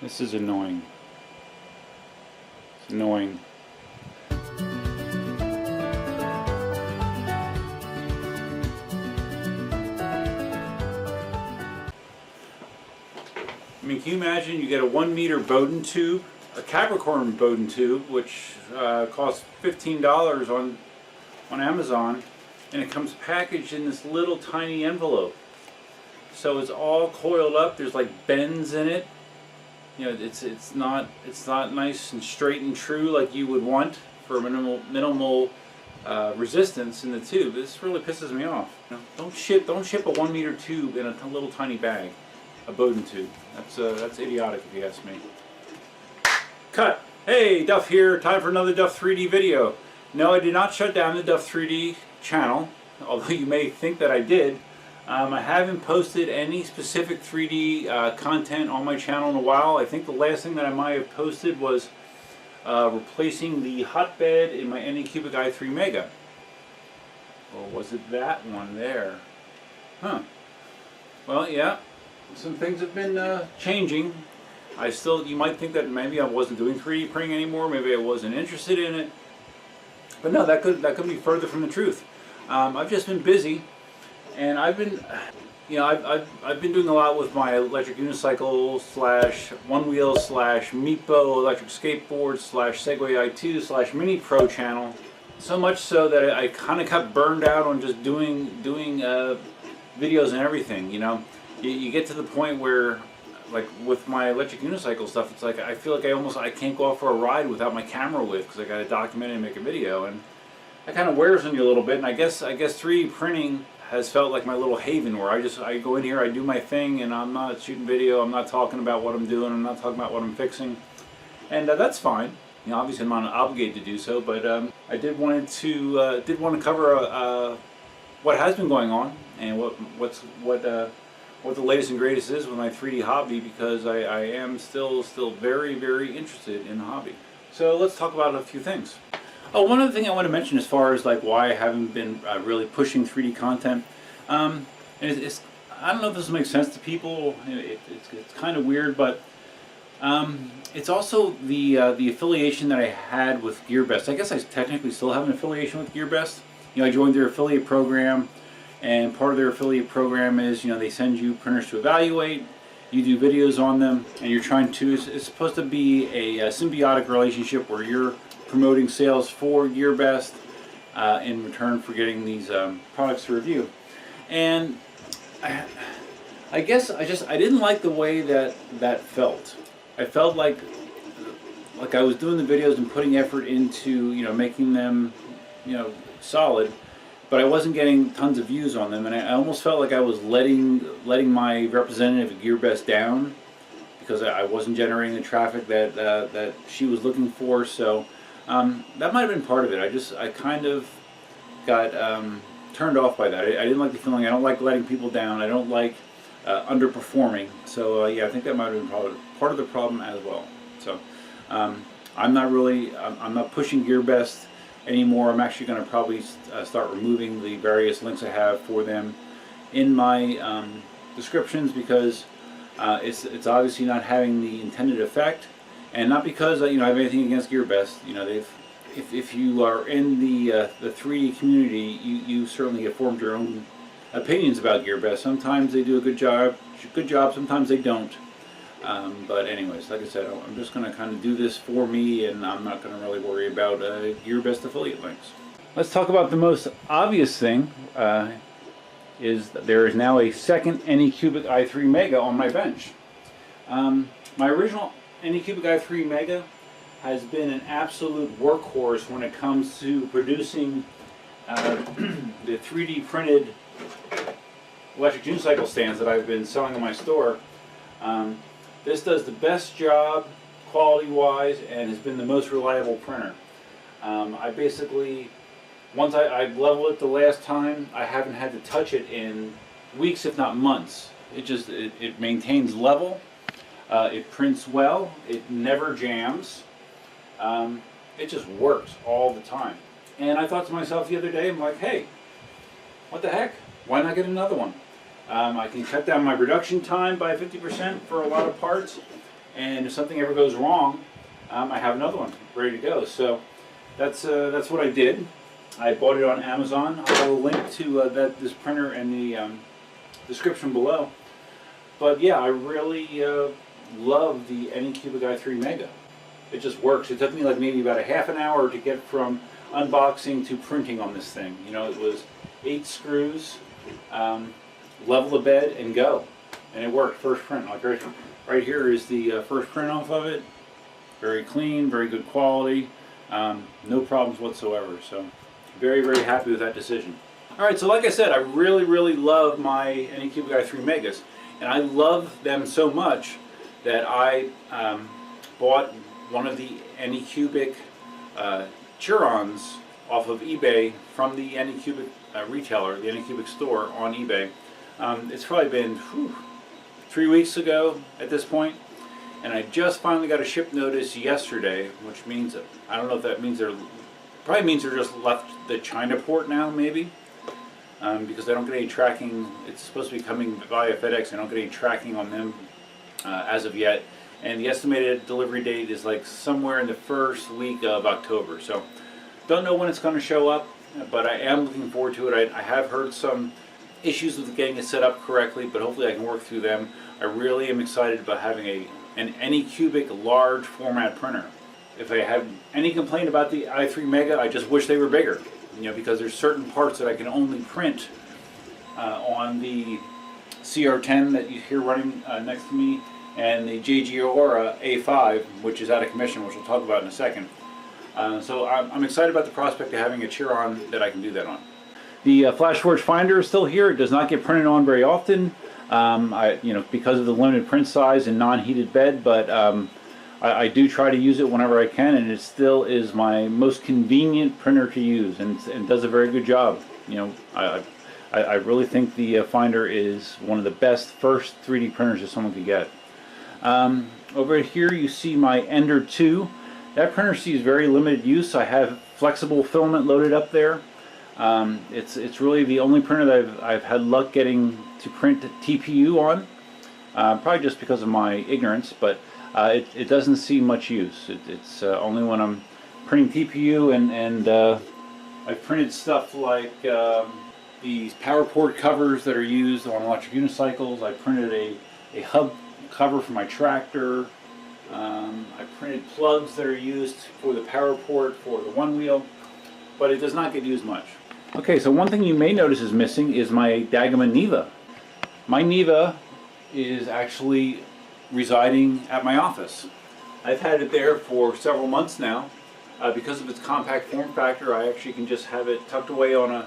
This is annoying. It's annoying. I mean, can you imagine you get a 1 meter Bowden tube, a Capricorn Bowden tube, which costs $15 on Amazon, and it comes packaged in this little tiny envelope. So it's all coiled up. There's like bends in it. You know, it's not nice and straight and true like you would want for minimal resistance in the tube. This really pisses me off. You know, don't ship a 1 meter tube in a little tiny bag. A Bowden tube. That's idiotic if you ask me. Cut. Hey, Duff here. Time for another Duff 3D video. No, I did not shut down the Duff 3D channel, although you may think that I did. I haven't posted any specific 3D content on my channel in a while. I think the last thing that I might have posted was replacing the hotbed in my Anycubic i3 Mega. Or was it that one there? Huh. Well, yeah. Some things have been changing. You might think that maybe I wasn't doing 3D printing anymore, maybe I wasn't interested in it. But no, that could be further from the truth. I've just been busy, and I've been been doing a lot with my electric unicycle / one wheel / Meepo electric skateboard / Segway i2 / Mini Pro channel. So much so that I kind of got burned out on just doing videos and everything, you know. You get to the point where, like with my electric unicycle stuff, it's like I feel like I can't go out for a ride without my camera with, because I got to document it and make a video, and that kind of wears on you a little bit. And I guess 3D printing has felt like my little haven where I go in here, I do my thing, and I'm not shooting video, I'm not talking about what I'm doing, I'm not talking about what I'm fixing, and that's fine. You know, obviously I'm not obligated to do so, but I did want to cover what has been going on and what the latest and greatest is with my 3D hobby, because I am still very, very interested in the hobby. So let's talk about a few things. Oh, one other thing I want to mention as far as like why I haven't been really pushing 3D content. I don't know if this will make sense to people. It's kind of weird, but it's also the affiliation that I had with Gearbest. I guess I technically still have an affiliation with Gearbest. You know, I joined their affiliate program. And part of their affiliate program is, you know, they send you printers to evaluate, you do videos on them, and you're trying to, it's supposed to be a symbiotic relationship where you're promoting sales for Gearbest in return for getting these products to review. And I guess I didn't like the way that felt. I felt like I was doing the videos and putting effort into, you know, making them, you know, solid. But I wasn't getting tons of views on them, and I almost felt like I was letting my representative at Gearbest down, because I wasn't generating the traffic that she was looking for. So that might have been part of it. I kind of got turned off by that. I didn't like the feeling. I don't like letting people down. I don't like underperforming. So yeah, I think that might have been part of the problem as well. So I'm not pushing Gearbest anymore. I'm actually going to probably start removing the various links I have for them in my descriptions, because it's obviously not having the intended effect, and not because you know, I have anything against Gearbest. You know, if you are in the 3D community, you certainly have formed your own opinions about Gearbest. Sometimes they do a good job. Sometimes they don't. But anyways, like I said, I'm just going to kind of do this for me, and I'm not going to really worry about Gearbest affiliate links. Let's talk about the most obvious thing, is that there is now a second Anycubic i3 Mega on my bench. My original Anycubic i3 Mega has been an absolute workhorse when it comes to producing the 3D printed electric unicycle stands that I've been selling in my store. This does the best job quality-wise and has been the most reliable printer. I basically, once I leveled it the last time, I haven't had to touch it in weeks, if not months. It maintains level, it prints well, it never jams, it just works all the time. And I thought to myself the other day, I'm like, hey, what the heck? Why not get another one? I can cut down my production time by 50% for a lot of parts, and if something ever goes wrong, I have another one ready to go. So that's what I did. I bought it on Amazon. I'll have a link to this printer in the description below. But yeah, I really love the Anycubic i3 Mega. It just works. It took me like maybe about a half an hour to get from unboxing to printing on this thing. You know, it was 8 screws, level the bed, and go. And it worked. First print. Like right here is the first print off of it. Very clean, very good quality, no problems whatsoever. So very, very happy with that decision. Alright, so like I said, I really, really love my Anycubic i3 Megas. And I love them so much that I bought one of the Anycubic Turins off of eBay from the Anycubic retailer, the Anycubic store on eBay. It's probably been 3 weeks ago at this point. And I just finally got a ship notice yesterday, which means, I don't know if that means probably means they're just left the China port now, maybe. Because I don't get any tracking. It's supposed to be coming via FedEx. I don't get any tracking on them as of yet. And the estimated delivery date is like somewhere in the first week of October. So don't know when it's going to show up, but I am looking forward to it. I have heard some issues with getting it set up correctly, but hopefully I can work through them. I really am excited about having an Anycubic large format printer. If I have any complaint about the i3 Mega, I just wish they were bigger. You know, because there's certain parts that I can only print on the CR10 that you hear running next to me, and the Giora A5, which is out of commission, which we'll talk about in a second. So I'm excited about the prospect of having a Turin that I can do that on. The Flashforge Finder is still here. It does not get printed on very often, because of the limited print size and non-heated bed, but I do try to use it whenever I can, and it still is my most convenient printer to use, and does a very good job. You know, I really think the Finder is one of the best first 3D printers that someone could get. Over here you see my Ender 2. That printer sees very limited use. I have flexible filament loaded up there. It's really the only printer that I've had luck getting to print TPU on, probably just because of my ignorance, but it doesn't see much use. It's only when I'm printing TPU, and I've printed stuff like these power port covers that are used on electric unicycles. I printed a hub cover for my tractor. I printed plugs that are used for the power port for the one wheel, but it does not get used much. Okay, so one thing you may notice is missing is my Dagama Neva. My Neva is actually residing at my office. I've had it there for several months now. Because of its compact form factor, I actually can just have it tucked away on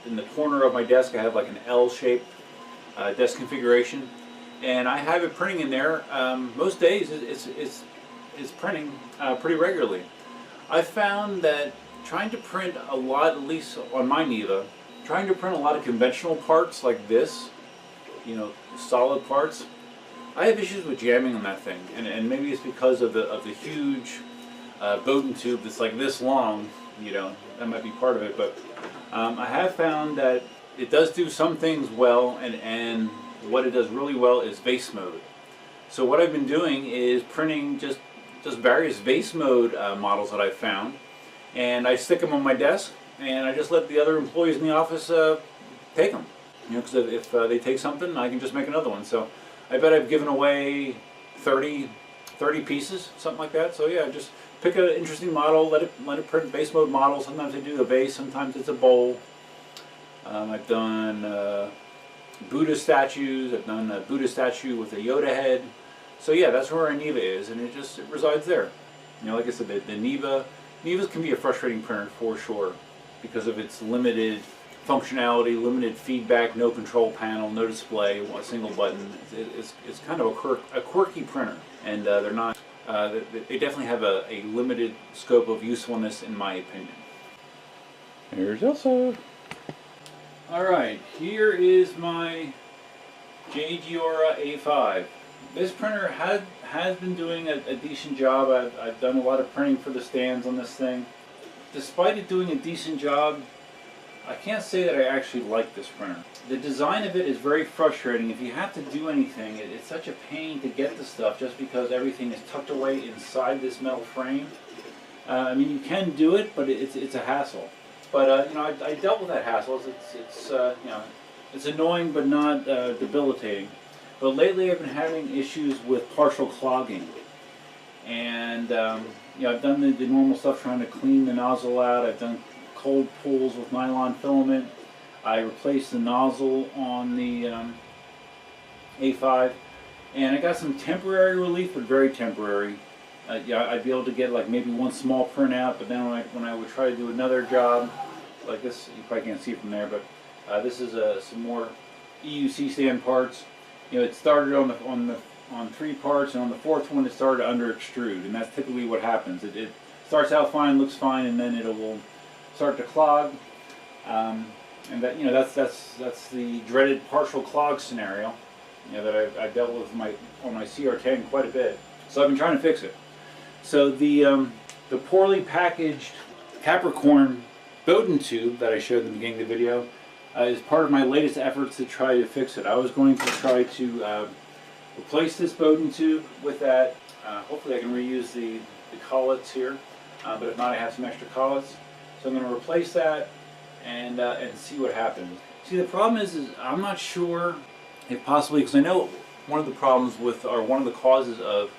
in the corner of my desk. I have like an L-shaped desk configuration, and I have it printing in there. Most days it's printing pretty regularly. I found that trying to print a lot, at least on my Neva, trying to print a lot of conventional parts like this, you know, solid parts, I have issues with jamming on that thing, and maybe it's because of the huge Bowden tube that's like this long. You know, that might be part of it, but I have found that it does do some things well, and what it does really well is vase mode. So what I've been doing is printing just various vase mode models that I've found, and I stick them on my desk, and I just let the other employees in the office take them. You know, because if they take something, I can just make another one. So I bet I've given away 30 pieces, something like that. So yeah, just pick an interesting model, let it print vase mode model. Sometimes I do a vase, sometimes it's a bowl. I've done Buddha statues. I've done a Buddha statue with a Yoda head. So yeah, that's where our Neva is, and it resides there. You know, like I said, the Nevas can be a frustrating printer for sure because of its limited functionality, limited feedback, no control panel, no display, a single button. It's kind of a quirky printer, and they're not. They definitely have a limited scope of usefulness, in my opinion. Here's Elsa. All right, here is my Giora A5. This printer has been doing a decent job. I've done a lot of printing for the stands on this thing. Despite it doing a decent job, I can't say that I actually like this printer. The design of it is very frustrating. If you have to do anything, it's such a pain to get the stuff just because everything is tucked away inside this metal frame. I mean, you can do it, but it's a hassle. But you know, I dealt with that hassle. It's you know, it's annoying but not debilitating. But lately, I've been having issues with partial clogging, and you know, I've done the normal stuff trying to clean the nozzle out. I've done cold pulls with nylon filament. I replaced the nozzle on the A5, and I got some temporary relief, but very temporary. Yeah, I'd be able to get like maybe one small print out, but then when I would try to do another job, like this, you probably can't see from there, but this is some more EUC stand parts. You know, it started on 3 parts, and on the 4th one it started to under extrude, and that's typically what happens. It starts out fine, looks fine, and then it will start to clog. And that, you know, that's the dreaded partial clog scenario. You know, that I've dealt with on my CR10 quite a bit. So I've been trying to fix it. So the poorly packaged Capricorn Bowden tube that I showed in the beginning of the video is part of my latest efforts to try to fix it. I was going to try to replace this Bowden tube with that. Hopefully I can reuse the collets here, but if not, I have some extra collets. So I'm going to replace that and see what happens. See, the problem is I'm not sure if possibly, because I know one of the problems with, or one of the causes of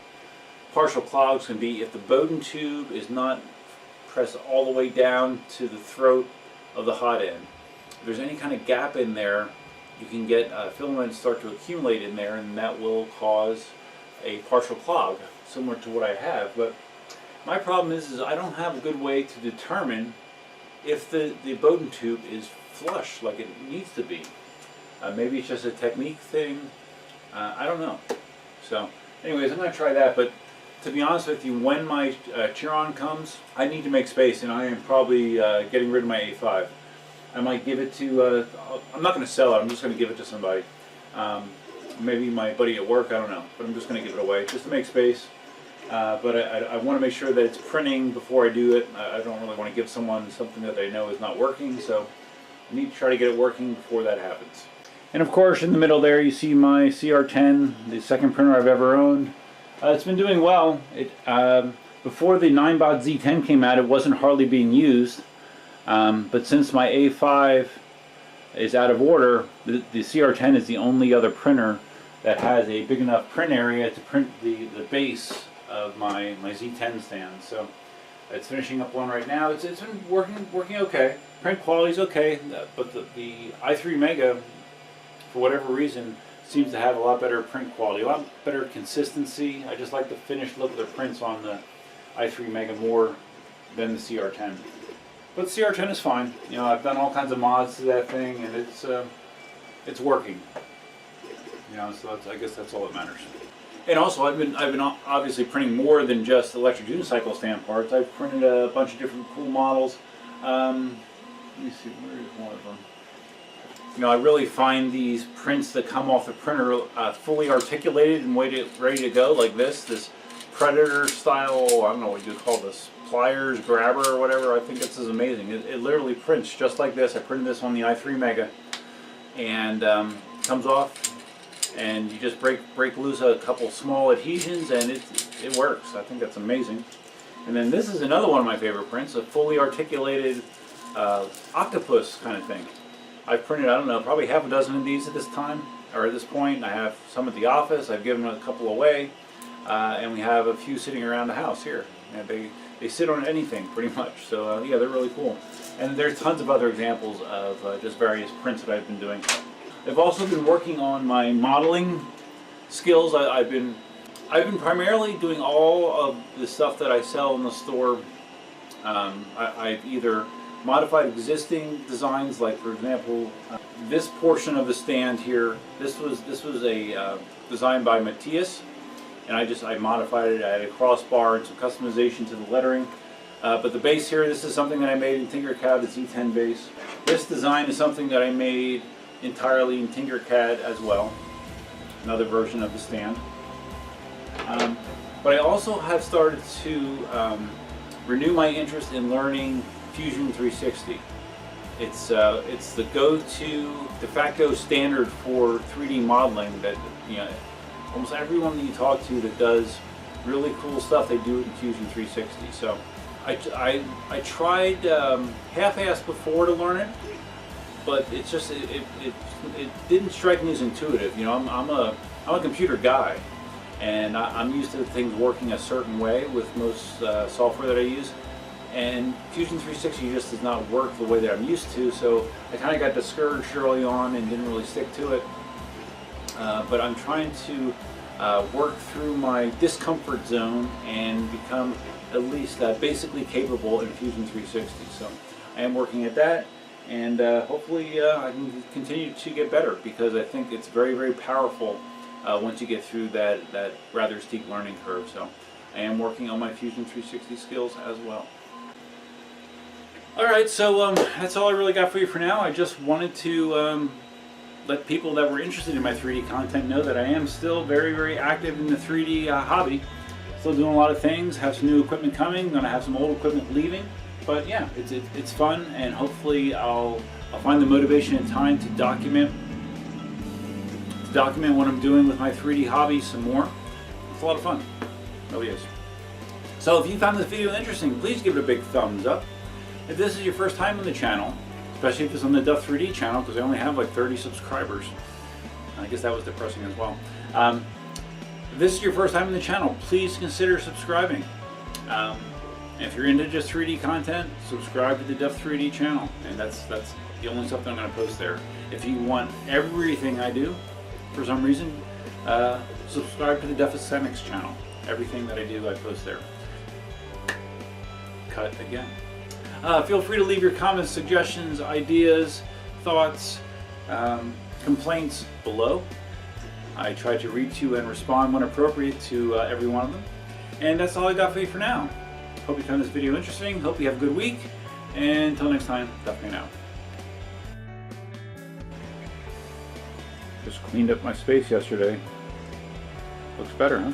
partial clogs can be if the Bowden tube is not pressed all the way down to the throat of the hot end. If there's any kind of gap in there, you can get filament start to accumulate in there, and that will cause a partial clog, similar to what I have. But my problem is I don't have a good way to determine if the Bowden tube is flush like it needs to be. Maybe it's just a technique thing. I don't know. So anyways, I'm going to try that. But to be honest with you, when my Turin comes, I need to make space, and I am probably getting rid of my A5. I might give it to, I'm not going to sell it, I'm just going to give it to somebody. Maybe my buddy at work, I don't know. But I'm just going to give it away, just to make space. But I want to make sure that it's printing before I do it. I don't really want to give someone something that they know is not working, so I need to try to get it working before that happens. And of course, in the middle there, you see my CR10, the second printer I've ever owned. It's been doing well. Before the Ninebot Z10 came out, it wasn't hardly being used. But since my A5 is out of order, the CR10 is the only other printer that has a big enough print area to print the base of my Z10 stand. So it's finishing up one right now. It's been working okay. Print quality's okay, but the i3 Mega, for whatever reason, seems to have a lot better print quality, a lot better consistency. I just like the finished look of the prints on the i3 Mega more than the CR10. But the CR10 is fine. You know, I've done all kinds of mods to that thing, and it's working. You know, so I guess that's all that matters. And also, I've been obviously printing more than just electric unicycle stand parts. I've printed a bunch of different cool models. Let me see, where is one of them? You know, I really find these prints that come off the printer fully articulated and ready to go, like this Predator style, I don't know what you call this, pliers, grabber, or whatever. I think this is amazing. It literally prints just like this. I printed this on the i3 Mega, and comes off, and you just break loose a couple small adhesions, and it works. I think that's amazing. And then this is another one of my favorite prints, a fully articulated octopus kind of thing. I've printed, I don't know, probably half a dozen of these at this time, or at this point. I have some at the office. I've given a couple away, and we have a few sitting around the house here. And they sit on anything pretty much. So yeah, they're really cool. And there's tons of other examples of just various prints that I've been doing. I've also been working on my modeling skills. I've been primarily doing all of the stuff that I sell in the store. I've either modified existing designs, like for example, this portion of the stand here. This was a design by Matthias, and I modified it. I added a crossbar and some customization to the lettering. But the base here, this is something that I made in Tinkercad, the Z10 base. This design is something that I made entirely in Tinkercad as well. Another version of the stand. But I also have started to renew my interest in learning Fusion 360. It's the go-to de facto standard for 3D modeling that, you know, almost everyone that you talk to that does really cool stuff, they do it in Fusion 360. So I tried half-assed before to learn it, but it's just it didn't strike me as intuitive. You know, I'm a computer guy, and I'm used to things working a certain way with most software that I use. And Fusion 360 just does not work the way that I'm used to, so I kind of got discouraged early on and didn't really stick to it. But I'm trying to work through my discomfort zone and become at least basically capable in Fusion 360. So I am working at that, and hopefully I can continue to get better, because I think it's very, very powerful once you get through that rather steep learning curve. So I am working on my Fusion 360 skills as well. Alright, so that's all I really got for you for now. I just wanted to let people that were interested in my 3D content know that I am still very, very active in the 3D hobby. Still doing a lot of things, have some new equipment coming, going to have some old equipment leaving. But yeah, it's fun, and hopefully I'll find the motivation and time to document what I'm doing with my 3D hobby some more. It's a lot of fun. It really is. So if you found this video interesting, please give it a big thumbs up. If this is your first time on the channel, especially if it's on the Duff 3D channel, because I only have like 30 subscribers. I guess that was depressing as well. If this is your first time on the channel, please consider subscribing. If you're into just 3D content, subscribe to the Duff 3D channel, and that's the only stuff that I'm going to post there. If you want everything I do, for some reason, subscribe to the Duff Aesthetics channel. Everything that I do, I post there. Cut again. Feel free to leave your comments, suggestions, ideas, thoughts, complaints below. I try to read to and respond when appropriate to every one of them. And that's all I got for you for now. Hope you found this video interesting. Hope you have a good week. And until next time, duffing out. Just cleaned up my space yesterday. Looks better, huh?